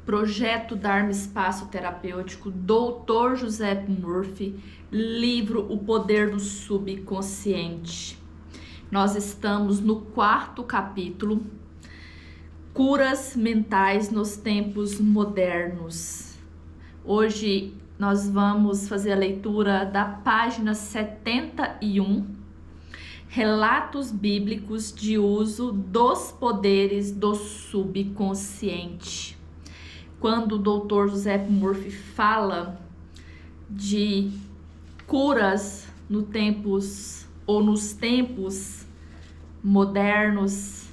Projeto Dharma Espaço Terapêutico, Dr. José Murphy, livro O Poder do Subconsciente. Nós estamos no 4º capítulo, Curas Mentais nos Tempos Modernos. Hoje nós vamos fazer a leitura da página 71, Relatos Bíblicos de Uso dos Poderes do Subconsciente. Quando o Dr. José Murphy fala de curas nos tempos modernos,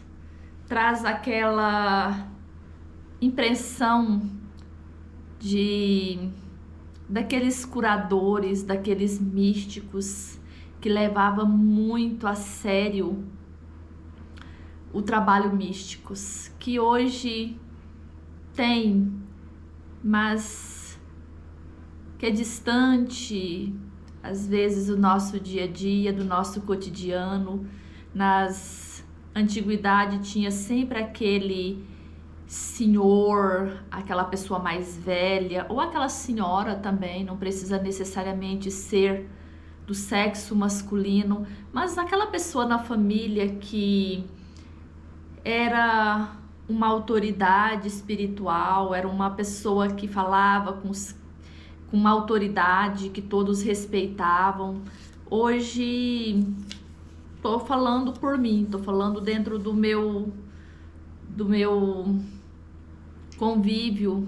traz aquela impressão daqueles curadores, daqueles místicos que levavam muito a sério o trabalho místicos, que hoje tem, mas que é distante, às vezes, do nosso dia a dia, do nosso cotidiano. Nas antiguidades tinha sempre aquele senhor, aquela pessoa mais velha, ou aquela senhora também, não precisa necessariamente ser do sexo masculino, mas aquela pessoa na família que era uma autoridade espiritual, era uma pessoa que falava com uma autoridade que todos respeitavam. Hoje tô falando por mim, tô falando dentro do meu convívio,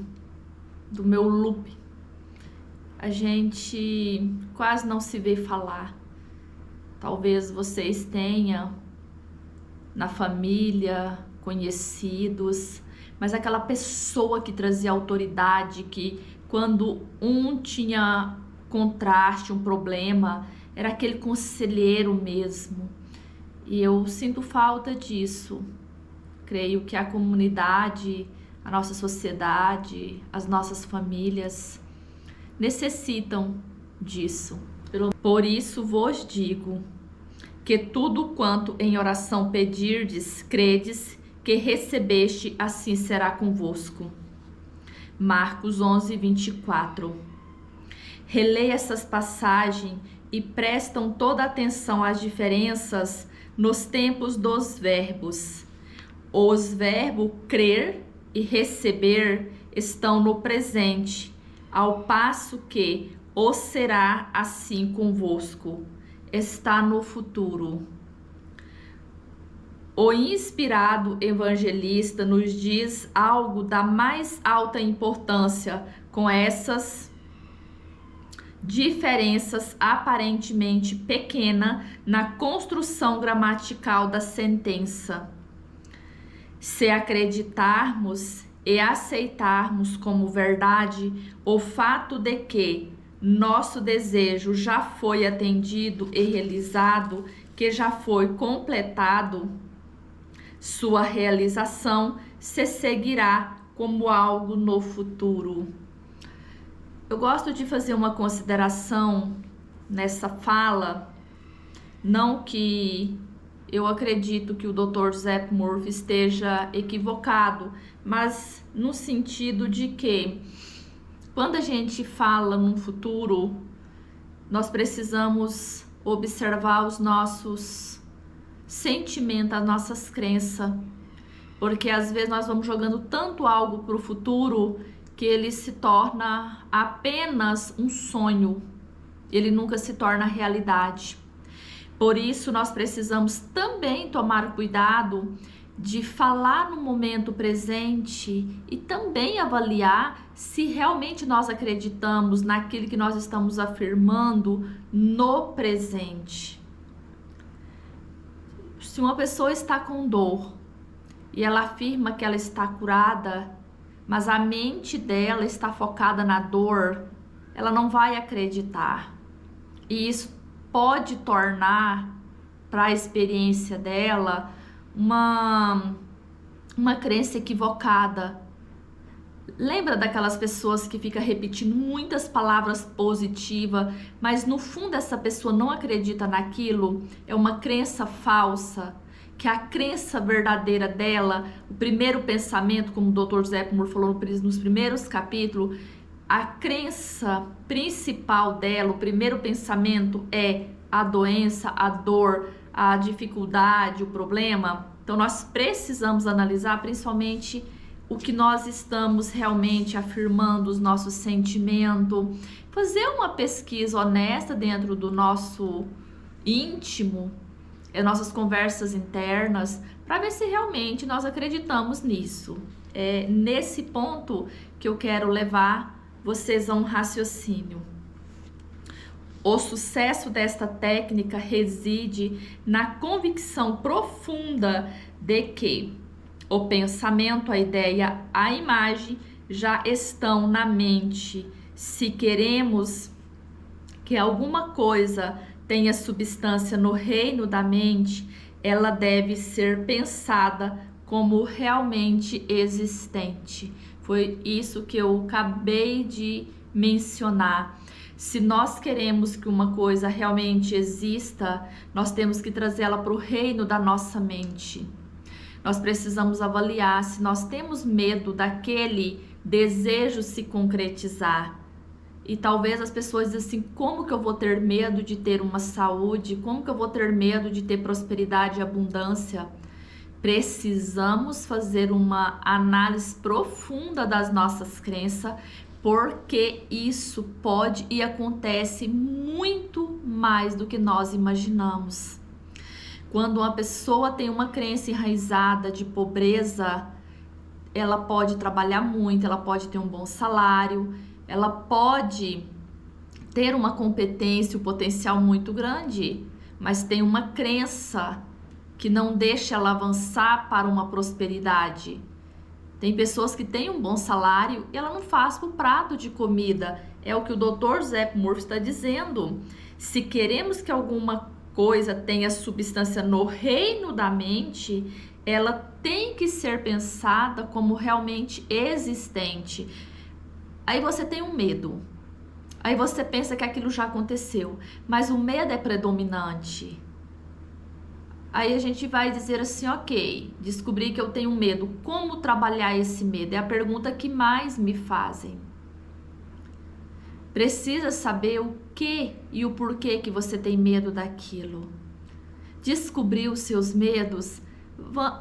do meu loop. A gente quase não se vê falar. Talvez vocês tenham na família conhecidos, mas aquela pessoa que trazia autoridade, que quando um tinha contraste, um problema, era aquele conselheiro mesmo. E eu sinto falta disso. Creio que a comunidade, a nossa sociedade, as nossas famílias necessitam disso. Por isso vos digo que tudo quanto em oração pedirdes, credes que recebeste, assim será convosco. Marcos 11, 24. Releia essas passagens e prestam toda atenção às diferenças nos tempos dos verbos. Os verbos crer e receber estão no presente, ao passo que o será assim convosco está no futuro. O inspirado evangelista nos diz algo da mais alta importância com essas diferenças aparentemente pequenas na construção gramatical da sentença. Se acreditarmos e aceitarmos como verdade o fato de que nosso desejo já foi atendido e realizado, que já foi completado, sua realização se seguirá como algo no futuro. Eu gosto de fazer uma consideração nessa fala, não que eu acredito que o Dr. José Murphy esteja equivocado, mas no sentido de que quando a gente fala no futuro, nós precisamos observar os nossos sentimentos, as nossas crenças, porque às vezes nós vamos jogando tanto algo para o futuro que ele se torna apenas um sonho, ele nunca se torna realidade. Por isso nós precisamos também tomar cuidado de falar no momento presente e também avaliar se realmente nós acreditamos naquilo que nós estamos afirmando no presente. Se uma pessoa está com dor e ela afirma que ela está curada, mas a mente dela está focada na dor, ela não vai acreditar. E isso pode tornar para a experiência dela uma crença equivocada. Lembra daquelas pessoas que ficam repetindo muitas palavras positivas, mas no fundo essa pessoa não acredita naquilo? É uma crença falsa que a crença verdadeira dela, o primeiro pensamento, como o Dr. José Epmur falou nos primeiros capítulos, a crença principal dela, o primeiro pensamento é a doença, a dor, a dificuldade, o problema. Então nós precisamos analisar principalmente o que nós estamos realmente afirmando, os nossos sentimentos, fazer uma pesquisa honesta dentro do nosso íntimo, nossas conversas internas, para ver se realmente nós acreditamos nisso. É nesse ponto que eu quero levar vocês a um raciocínio. O sucesso desta técnica reside na convicção profunda de que o pensamento, a ideia, a imagem já estão na mente. Se queremos que alguma coisa tenha substância no reino da mente, ela deve ser pensada como realmente existente. Foi isso que eu acabei de mencionar. Se nós queremos que uma coisa realmente exista, nós temos que trazê-la para o reino da nossa mente. Nós precisamos avaliar se nós temos medo daquele desejo se concretizar. E talvez as pessoas dizem assim, como que eu vou ter medo de ter uma saúde? Como que eu vou ter medo de ter prosperidade e abundância? Precisamos fazer uma análise profunda das nossas crenças, porque isso pode e acontece muito mais do que nós imaginamos. Quando uma pessoa tem uma crença enraizada de pobreza, ela pode trabalhar muito, ela pode ter um bom salário, ela pode ter uma competência, um potencial muito grande, mas tem uma crença que não deixa ela avançar para uma prosperidade. Tem pessoas que têm um bom salário e ela não faz o prato de comida. É o que o Dr. José Epmur está dizendo. Se queremos que alguma coisa tenha substância no reino da mente, ela tem que ser pensada como realmente existente. Aí você tem um medo. Aí você pensa que aquilo já aconteceu, mas o medo é predominante. Aí a gente vai dizer assim, ok, descobri que eu tenho medo. Como trabalhar esse medo? É a pergunta que mais me fazem. Precisa saber o que e o porquê que você tem medo daquilo. Descobrir os seus medos.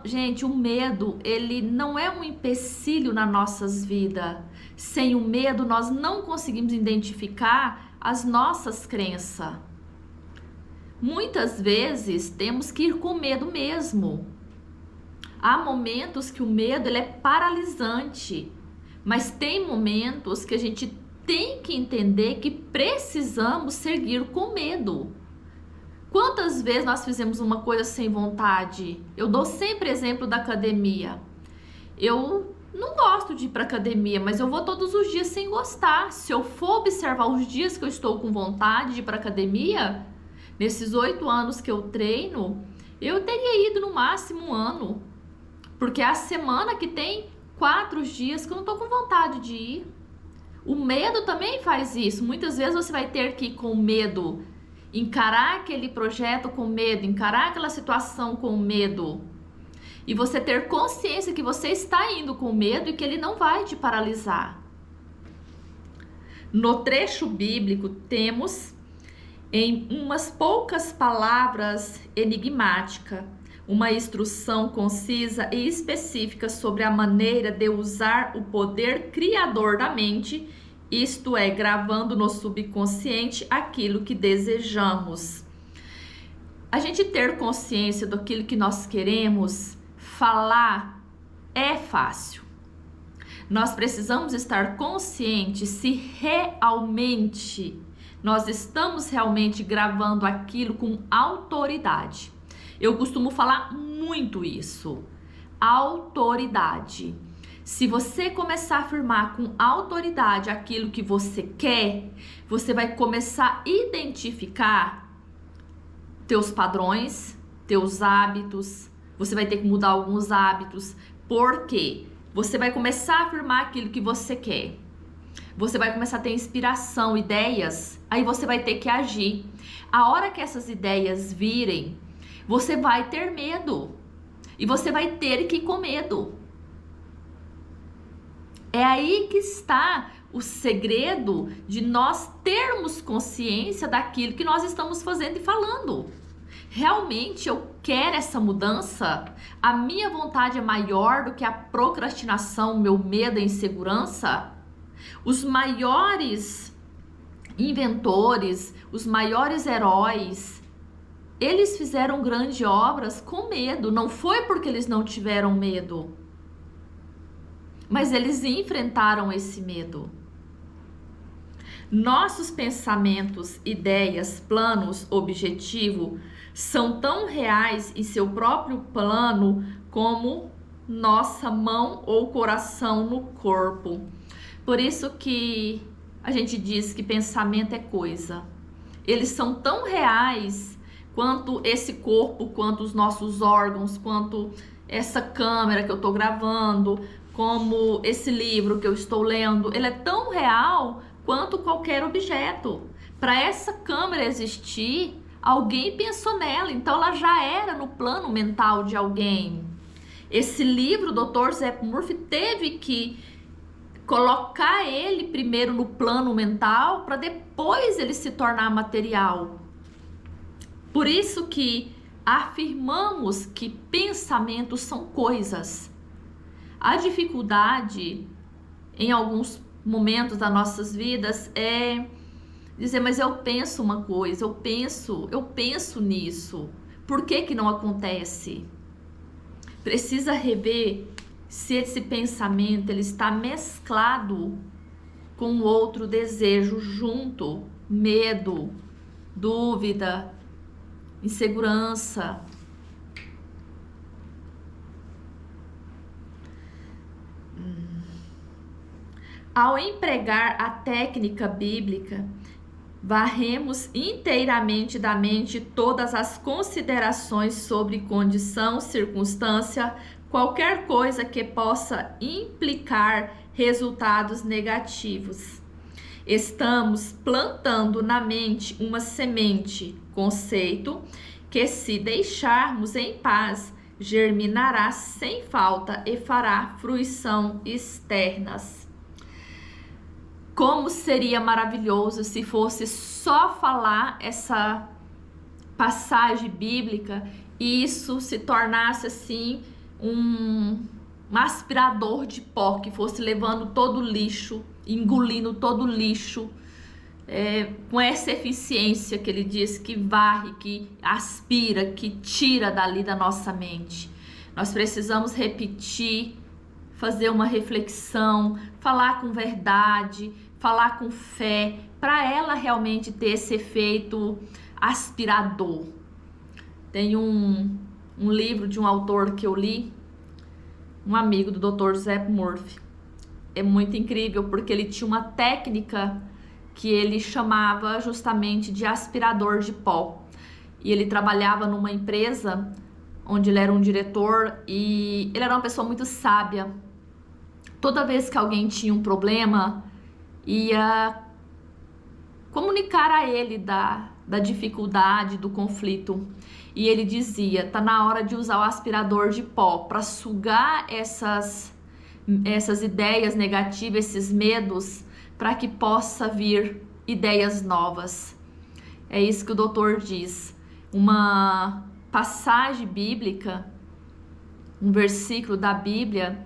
Gente, o medo, ele não é um empecilho nas nossas vidas. Sem o medo, nós não conseguimos identificar as nossas crenças. Muitas vezes temos que ir com medo mesmo. Há momentos que o medo ele é paralisante, mas tem momentos que a gente tem que entender que precisamos seguir com medo. Quantas vezes nós fizemos uma coisa sem vontade? Eu dou sempre exemplo da academia. Eu não gosto de ir para academia, mas eu vou todos os dias sem gostar. Se eu for observar os dias que eu estou com vontade de ir para academia, nesses 8 anos que eu treino, eu teria ido no máximo 1 ano. Porque é a semana que tem 4 dias que eu não estou com vontade de ir. O medo também faz isso. Muitas vezes você vai ter que ir com medo, encarar aquele projeto com medo, encarar aquela situação com medo. E você ter consciência que você está indo com medo e que ele não vai te paralisar. No trecho bíblico temos em umas poucas palavras enigmáticas, uma instrução concisa e específica sobre a maneira de usar o poder criador da mente, isto é, gravando no subconsciente aquilo que desejamos. A gente ter consciência daquilo que nós queremos, falar é fácil. Nós precisamos estar conscientes se realmente nós estamos realmente gravando aquilo com autoridade. Eu costumo falar muito isso. Autoridade. Se você começar a afirmar com autoridade aquilo que você quer, você vai começar a identificar teus padrões, teus hábitos. Você vai ter que mudar alguns hábitos. Por quê? Você vai começar a afirmar aquilo que você quer. Você vai começar a ter inspiração, ideias, aí você vai ter que agir. A hora que essas ideias virem, você vai ter medo. E você vai ter que ir com medo. É aí que está o segredo de nós termos consciência daquilo que nós estamos fazendo e falando. Realmente eu quero essa mudança? A minha vontade é maior do que a procrastinação, meu medo e insegurança? Os maiores inventores, os maiores heróis, eles fizeram grandes obras com medo. Não foi porque eles não tiveram medo, mas eles enfrentaram esse medo. Nossos pensamentos, ideias, planos, objetivo são tão reais em seu próprio plano como nossa mão ou coração no corpo. Por isso que a gente diz que pensamento é coisa. Eles são tão reais quanto esse corpo, quanto os nossos órgãos, quanto essa câmera que eu estou gravando, como esse livro que eu estou lendo. Ele é tão real quanto qualquer objeto. Para essa câmera existir, alguém pensou nela, então ela já era no plano mental de alguém. Esse livro, o Dr. Zep Murphy teve que colocar ele primeiro no plano mental para depois ele se tornar material. Por isso que afirmamos que pensamentos são coisas. A dificuldade em alguns momentos das nossas vidas é dizer, mas eu penso uma coisa, eu penso nisso. Por que que não acontece? Precisa rever se esse pensamento ele está mesclado com outro desejo junto, medo, dúvida, insegurança. Ao empregar a técnica bíblica, varremos inteiramente da mente todas as considerações sobre condição, circunstância, qualquer coisa que possa implicar resultados negativos. Estamos plantando na mente uma semente, conceito, que se deixarmos em paz, germinará sem falta e fará fruição externas. Como seria maravilhoso se fosse só falar essa passagem bíblica e isso se tornasse assim um aspirador de pó que fosse levando todo o lixo, engolindo todo o lixo, com essa eficiência que ele diz que varre, que aspira, que tira dali da nossa mente. Nós precisamos repetir, fazer uma reflexão, falar com verdade, falar com fé, para ela realmente ter esse efeito aspirador. Tem um livro de um autor que eu li, um amigo do Dr. Zep Murphy. É muito incrível porque ele tinha uma técnica que ele chamava justamente de aspirador de pó. E ele trabalhava numa empresa onde ele era um diretor e ele era uma pessoa muito sábia. Toda vez que alguém tinha um problema, ia comunicar a ele da dificuldade, do conflito. E ele dizia, tá na hora de usar o aspirador de pó para sugar essas ideias negativas, esses medos, para que possa vir ideias novas. É isso que o doutor diz. Uma passagem bíblica, um versículo da Bíblia,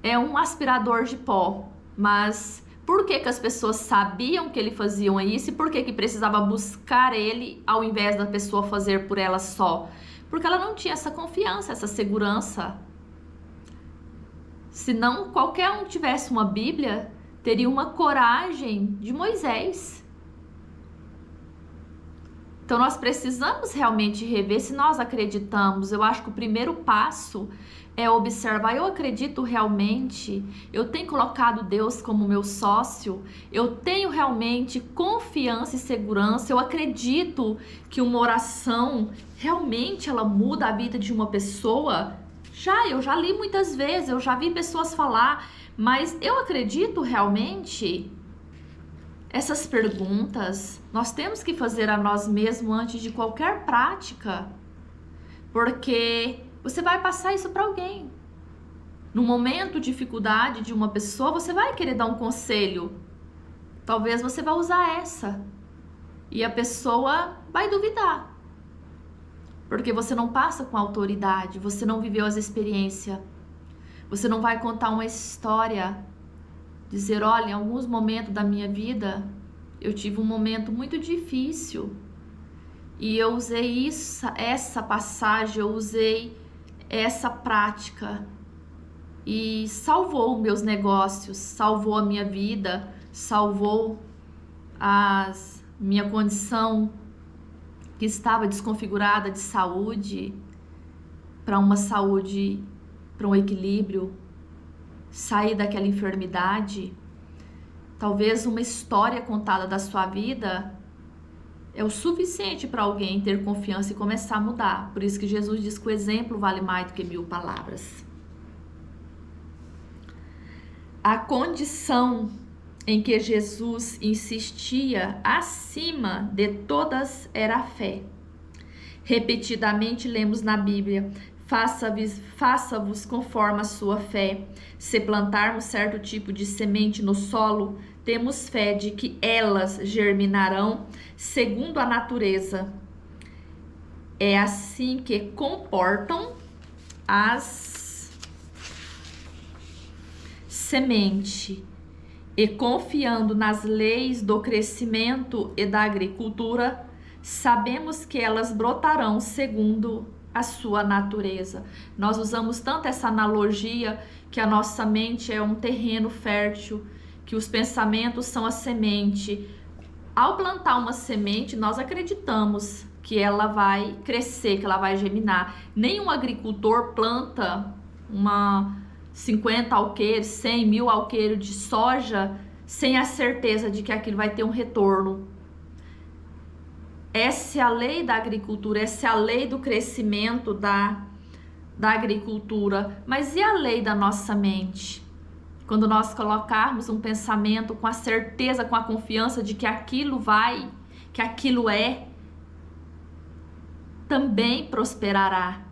é um aspirador de pó. Mas por que que as pessoas sabiam que ele fazia isso e por que que precisava buscar ele ao invés da pessoa fazer por ela só? Porque ela não tinha essa confiança, essa segurança. Se não qualquer um tivesse uma Bíblia, teria uma coragem de Moisés. Então nós precisamos realmente rever se nós acreditamos. Eu acho que o primeiro passo é observar, eu acredito realmente, eu tenho colocado Deus como meu sócio, eu tenho realmente confiança e segurança, eu acredito que uma oração realmente ela muda a vida de uma pessoa. Eu já li muitas vezes, eu já vi pessoas falar, mas eu acredito realmente. Essas perguntas nós temos que fazer a nós mesmos antes de qualquer prática, porque você vai passar isso para alguém. No momento de dificuldade de uma pessoa, você vai querer dar um conselho. Talvez você vá usar essa. E a pessoa vai duvidar. Porque você não passa com autoridade, você não viveu as experiências. Você não vai contar uma história, dizer, olha, em alguns momentos da minha vida, eu tive um momento muito difícil. E eu usei essa passagem, eu usei essa prática. E salvou meus negócios, salvou a minha vida, salvou minha condição que estava desconfigurada de saúde, para uma saúde, para um equilíbrio, sair daquela enfermidade. Talvez uma história contada da sua vida é o suficiente para alguém ter confiança e começar a mudar. Por isso que Jesus diz que o exemplo vale mais do que 1000 palavras. A condição em que Jesus insistia acima de todas era a fé. Repetidamente lemos na Bíblia: faça-vos conforme a sua fé. Se plantarmos certo tipo de semente no solo, temos fé de que elas germinarão segundo a natureza. É assim que comportam as sementes. E confiando nas leis do crescimento e da agricultura, sabemos que elas brotarão segundo a sua natureza. Nós usamos tanto essa analogia que a nossa mente é um terreno fértil, que os pensamentos são a semente. Ao plantar uma semente, nós acreditamos que ela vai crescer, que ela vai germinar. Nenhum agricultor planta 50 alqueires, 100, 1000 alqueires de soja sem a certeza de que aquilo vai ter um retorno. Essa é a lei da agricultura, essa é a lei do crescimento da agricultura. Mas e a lei da nossa mente? Quando nós colocarmos um pensamento com a certeza, com a confiança de que aquilo vai, que aquilo também prosperará.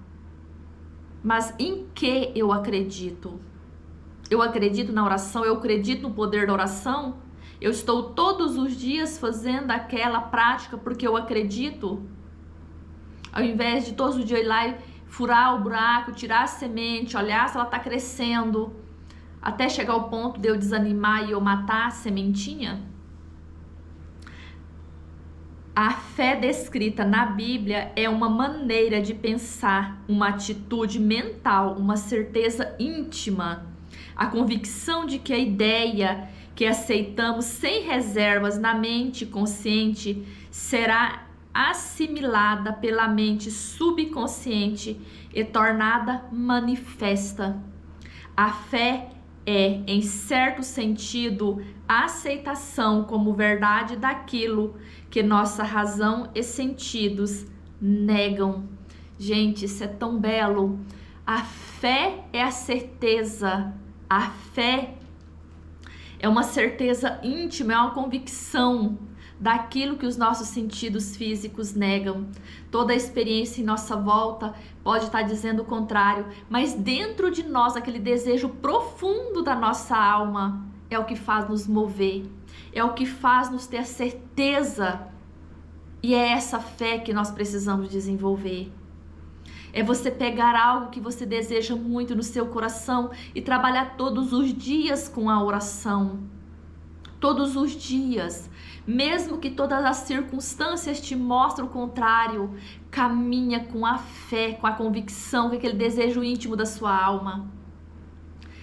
Mas em que eu acredito? Eu acredito na oração, eu acredito no poder da oração? Eu estou todos os dias fazendo aquela prática porque eu acredito? Ao invés de todos os dias ir lá e furar o buraco, tirar a semente, olhar se ela está crescendo, até chegar ao ponto de eu desanimar e eu matar a sementinha? A fé descrita na Bíblia é uma maneira de pensar, uma atitude mental, uma certeza íntima, a convicção de que a ideia que aceitamos sem reservas na mente consciente será assimilada pela mente subconsciente e tornada manifesta. A fé é, em certo sentido, a aceitação como verdade daquilo que nossa razão e sentidos negam. Gente, isso é tão belo. A fé é a certeza. A fé é uma certeza íntima, é uma convicção daquilo que os nossos sentidos físicos negam. Toda a experiência em nossa volta pode estar dizendo o contrário, mas dentro de nós, aquele desejo profundo da nossa alma é o que faz nos mover, é o que faz nos ter a certeza, e é essa fé que nós precisamos desenvolver. É você pegar algo que você deseja muito no seu coração e trabalhar todos os dias com a oração. Todos os dias. Mesmo que todas as circunstâncias te mostrem o contrário, caminha com a fé, com a convicção, com aquele desejo íntimo da sua alma.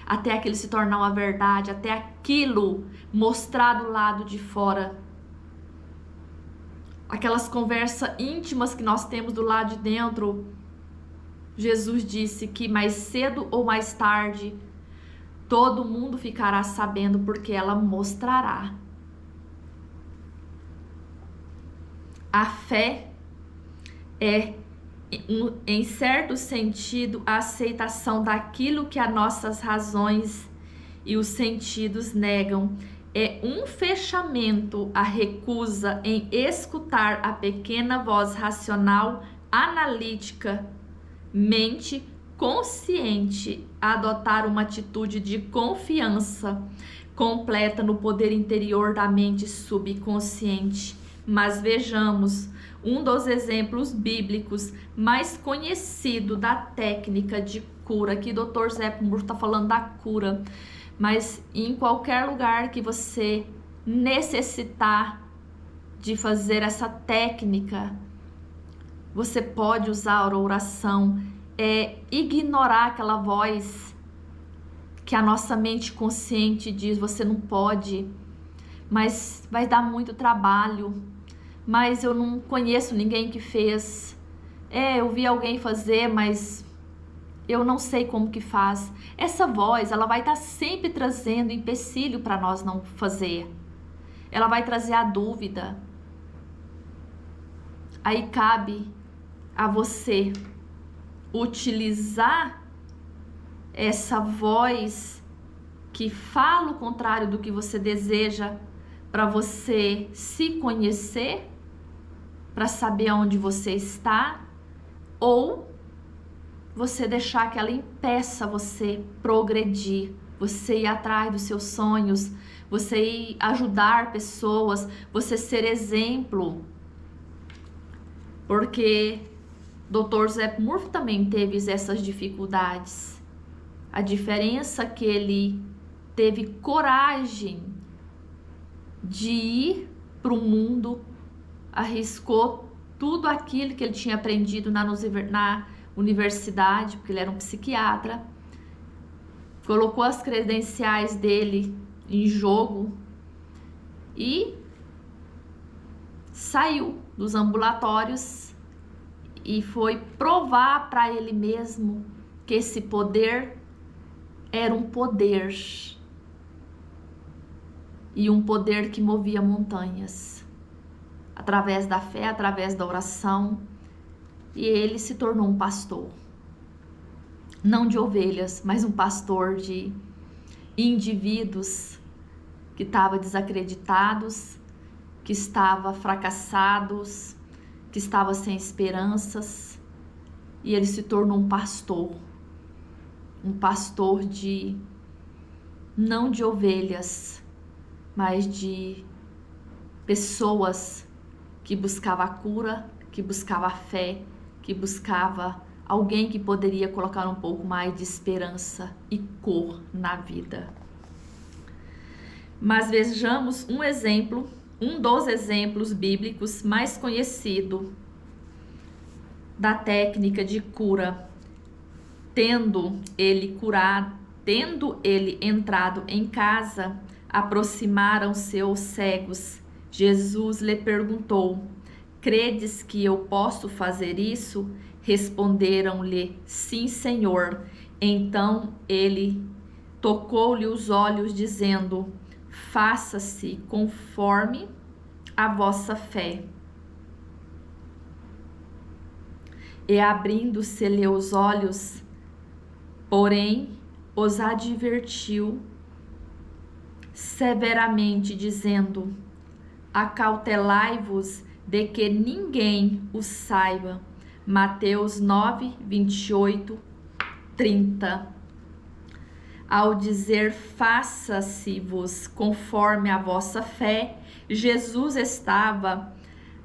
Até aquilo se tornar uma verdade, até aquilo mostrar do lado de fora. Aquelas conversas íntimas que nós temos do lado de dentro. Jesus disse que mais cedo ou mais tarde todo mundo ficará sabendo, porque ela mostrará. A fé é, em certo sentido, a aceitação daquilo que as nossas razões e os sentidos negam. É um fechamento, a recusa em escutar a pequena voz racional, analítica, mente consciente a adotar uma atitude de confiança completa no poder interior da mente subconsciente. Mas vejamos um dos exemplos bíblicos mais conhecido da técnica de cura. Aqui Dr. Zé Moore está falando da cura, mas em qualquer lugar que você necessitar de fazer essa técnica, você pode usar a oração, ignorar aquela voz que a nossa mente consciente diz, você não pode, mas vai dar muito trabalho, mas eu não conheço ninguém que fez, eu vi alguém fazer, mas eu não sei como que faz. Essa voz, ela vai estar sempre trazendo empecilho para nós não fazer, ela vai trazer a dúvida. Aí cabe a você utilizar essa voz que fala o contrário do que você deseja, para você se conhecer, para saber onde você está, ou você deixar que ela impeça você progredir, você ir atrás dos seus sonhos, você ir ajudar pessoas, você ser exemplo. Porque Dr. Zé Moore também teve essas dificuldades. A diferença é que ele teve coragem de ir para o mundo, arriscou tudo aquilo que ele tinha aprendido na universidade, porque ele era um psiquiatra, colocou as credenciais dele em jogo e saiu dos ambulatórios e foi provar para ele mesmo que esse poder era um poder, e um poder que movia montanhas, através da fé, através da oração, e ele se tornou um pastor, não de ovelhas, mas um pastor de indivíduos que estavam desacreditados, que estavam fracassados, que estavam sem esperanças, e ele se tornou um pastor de, não de ovelhas, mas de pessoas que buscavam a cura, que buscavam a fé, que buscava alguém que poderia colocar um pouco mais de esperança e cor na vida. Mas vejamos um exemplo, um dos exemplos bíblicos mais conhecido da técnica de cura. Tendo ele entrado em casa, aproximaram-se os cegos. Jesus lhe perguntou: credes que eu posso fazer isso? Responderam-lhe: sim, Senhor. Então ele tocou-lhe os olhos, dizendo: faça-se conforme a vossa fé. E abrindo-se-lhe os olhos, porém os advertiu severamente, dizendo: acautelai-vos de que ninguém o saiba. Mateus 9, 28, 30. Ao dizer faça-se-vos conforme a vossa fé, Jesus estava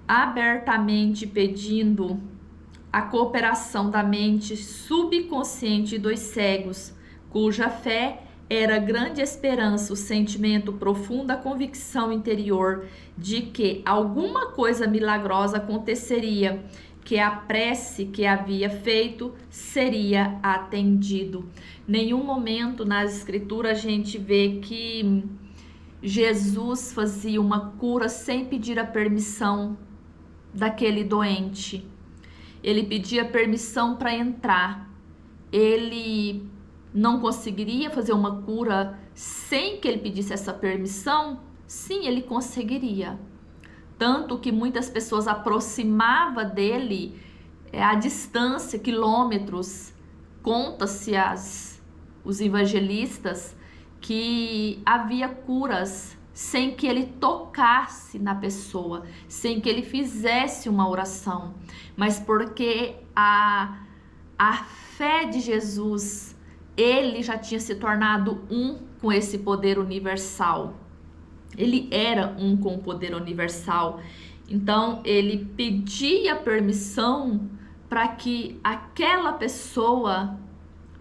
abertamente pedindo a cooperação da mente subconsciente dos cegos, cuja fé era grande esperança, o sentimento, profunda convicção interior de que alguma coisa milagrosa aconteceria, que a prece que havia feito seria atendido. Nenhum momento nas escrituras a gente vê que Jesus fazia uma cura sem pedir a permissão daquele doente. Ele pedia permissão para entrar. Ele não conseguiria fazer uma cura sem que ele pedisse essa permissão? Sim, ele conseguiria. Tanto que muitas pessoas aproximavam dele a distância, quilômetros. Conta-se os evangelistas que havia curas sem que ele tocasse na pessoa, sem que ele fizesse uma oração, mas porque a fé de Jesus, ele já tinha se tornado um com esse poder universal. Ele era um com o poder universal. Então, ele pedia permissão para que aquela pessoa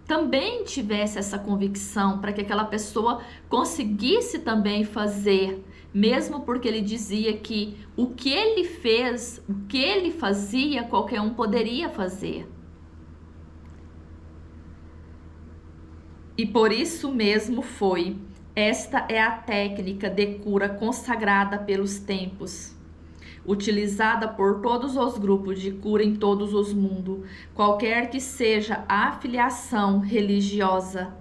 também tivesse essa convicção, para que aquela pessoa conseguisse também fazer, mesmo porque ele dizia que o que ele fez, o que ele fazia, qualquer um poderia fazer. E por isso mesmo foi. Esta é a técnica de cura consagrada pelos tempos, utilizada por todos os grupos de cura em todos os mundos, qualquer que seja a afiliação religiosa,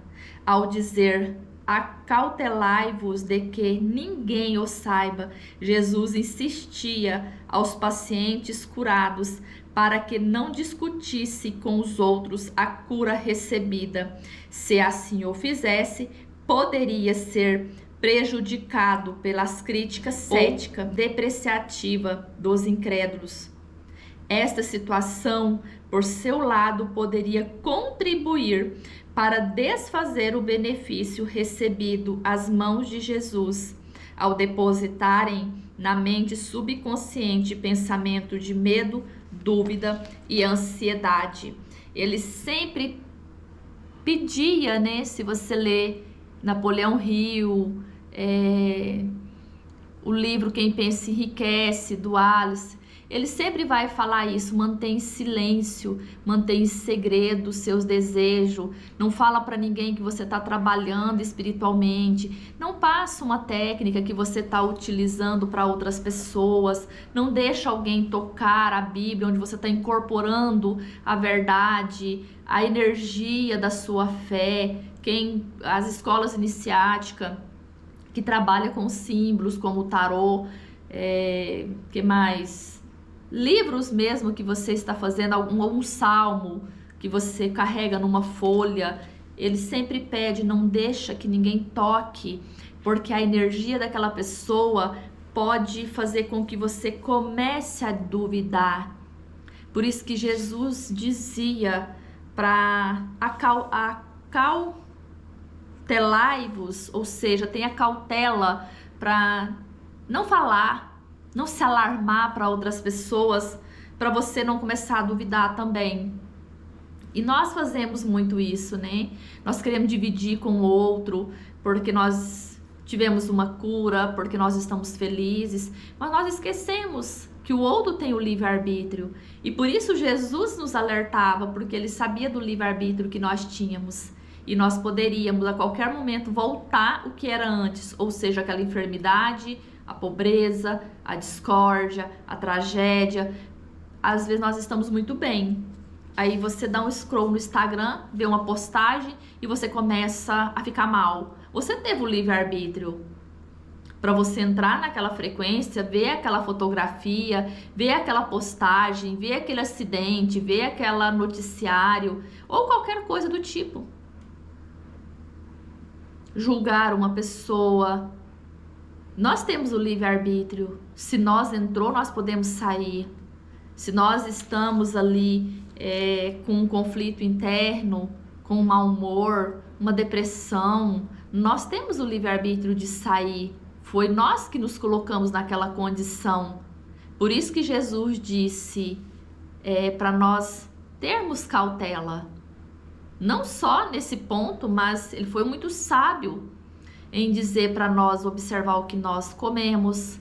ao dizer: acautelai-vos de que ninguém o saiba. Jesus insistia aos pacientes curados para que não discutisse com os outros a cura recebida. Se assim o fizesse, poderia ser prejudicado pelas críticas cética, depreciativa dos incrédulos. Esta situação, por seu lado, poderia contribuir para desfazer o benefício recebido às mãos de Jesus, ao depositarem na mente subconsciente pensamento de medo, dúvida e ansiedade. Ele sempre pedia, né? Se você lê Napoleão Hill, o livro Quem Pensa Enriquece, do Alice, ele sempre vai falar isso: mantém silêncio, mantém em segredo seus desejos, não fala para ninguém que você está trabalhando espiritualmente, não passa uma técnica que você está utilizando para outras pessoas, não deixa alguém tocar a Bíblia, onde você está incorporando a verdade, a energia da sua fé. As escolas iniciáticas que trabalham com símbolos como o tarô, que mais? Livros mesmo que você está fazendo, algum salmo que você carrega numa folha, ele sempre pede: não deixa que ninguém toque, porque a energia daquela pessoa pode fazer com que você comece a duvidar. Por isso que Jesus dizia para acautelai-vos, ou seja, tenha cautela para não falar, não se alarmar para outras pessoas, para você não começar a duvidar também. E nós fazemos muito isso, né? Nós queremos dividir com o outro, porque nós tivemos uma cura, porque nós estamos felizes, mas nós esquecemos que o outro tem o livre-arbítrio. E por isso Jesus nos alertava, porque ele sabia do livre-arbítrio que nós tínhamos. E nós poderíamos a qualquer momento voltar o que era antes, ou seja, aquela enfermidade, a pobreza, a discórdia, a tragédia. Às vezes nós estamos muito bem. Aí você dá um scroll no Instagram, vê uma postagem e você começa a ficar mal. Você teve o livre-arbítrio para você entrar naquela frequência, ver aquela fotografia, ver aquela postagem, ver aquele acidente, ver aquele noticiário ou qualquer coisa do tipo. Julgar uma pessoa. Nós temos o livre-arbítrio. Se nós entrou, nós podemos sair. Se nós estamos ali com um conflito interno, com um mau humor, uma depressão, nós temos o livre-arbítrio de sair. Foi nós que nos colocamos naquela condição. Por isso que Jesus disse para nós termos cautela. Não só nesse ponto, mas ele foi muito sábio em dizer para nós observar o que nós comemos,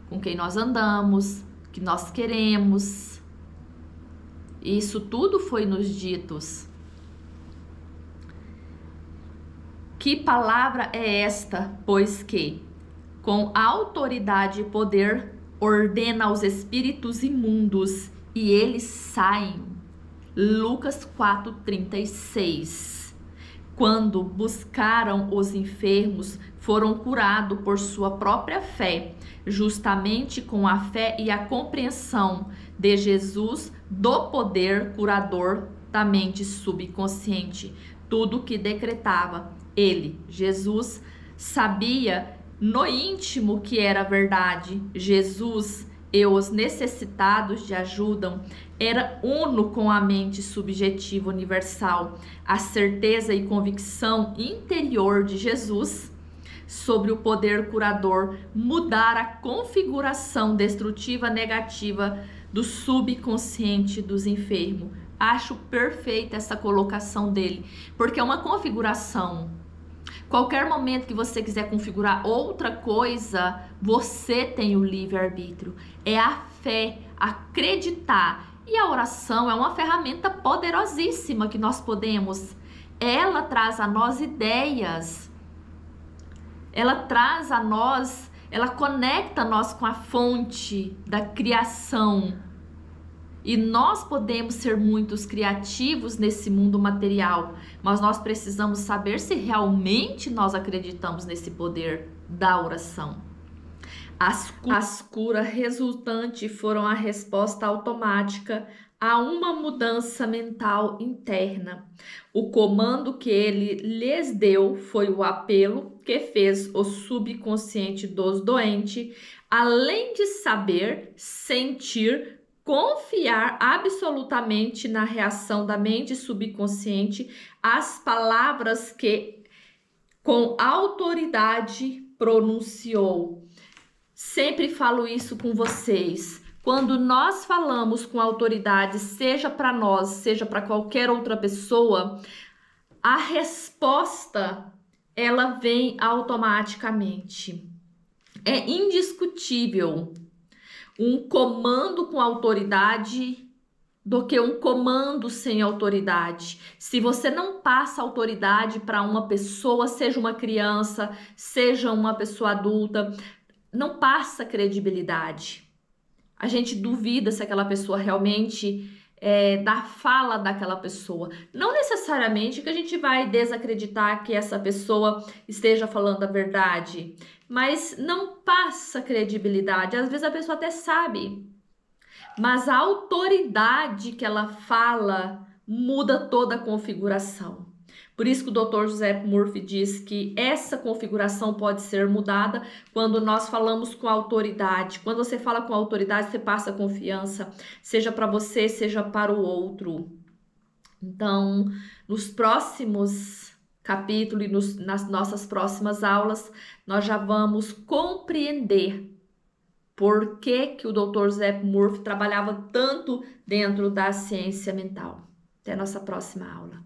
com quem nós andamos, o que nós queremos. Isso tudo foi nos ditos. Que palavra é esta? Pois que, com autoridade e poder, ordena aos espíritos imundos e eles saem. Lucas 4:36. Quando buscaram os enfermos, foram curados por sua própria fé, justamente com a fé e a compreensão de Jesus do poder curador da mente subconsciente. Tudo que decretava ele, Jesus, sabia no íntimo que era verdade. Jesus e os necessitados de ajuda era uno com a mente subjetiva universal, a certeza e convicção interior de Jesus sobre o poder curador mudar a configuração destrutiva negativa do subconsciente dos enfermos. Acho perfeita essa colocação dele, porque é uma configuração. Qualquer momento que você quiser configurar outra coisa, você tem o livre-arbítrio. É a fé, acreditar. E a oração é uma ferramenta poderosíssima que nós podemos. Ela traz a nós ideias. Ela traz a nós, ela conecta nós com a fonte da criação. E nós podemos ser muitos criativos nesse mundo material, mas nós precisamos saber se realmente nós acreditamos nesse poder da oração. As curas resultantes foram a resposta automática a uma mudança mental interna. O comando que ele lhes deu foi o apelo que fez o subconsciente dos doentes, além de saber, sentir, confiar absolutamente na reação da mente subconsciente às palavras que com autoridade pronunciou. Sempre falo isso com vocês. Quando nós falamos com autoridade, seja para nós, seja para qualquer outra pessoa, a resposta ela vem automaticamente. É indiscutível um comando com autoridade do que um comando sem autoridade. Se você não passa autoridade para uma pessoa, seja uma criança, seja uma pessoa adulta, não passa credibilidade. A gente duvida se aquela pessoa realmente da fala daquela pessoa. Não necessariamente que a gente vai desacreditar que essa pessoa esteja falando a verdade, mas não passa credibilidade. Às vezes a pessoa até sabe, mas a autoridade que ela fala muda toda a configuração. Por isso que o Dr. José Murphy diz que essa configuração pode ser mudada quando nós falamos com autoridade. Quando você fala com autoridade, você passa confiança, seja para você, seja para o outro. Então, nos próximos capítulos e nas nossas próximas aulas, nós já vamos compreender por que o Dr. José Murphy trabalhava tanto dentro da ciência mental. Até a nossa próxima aula.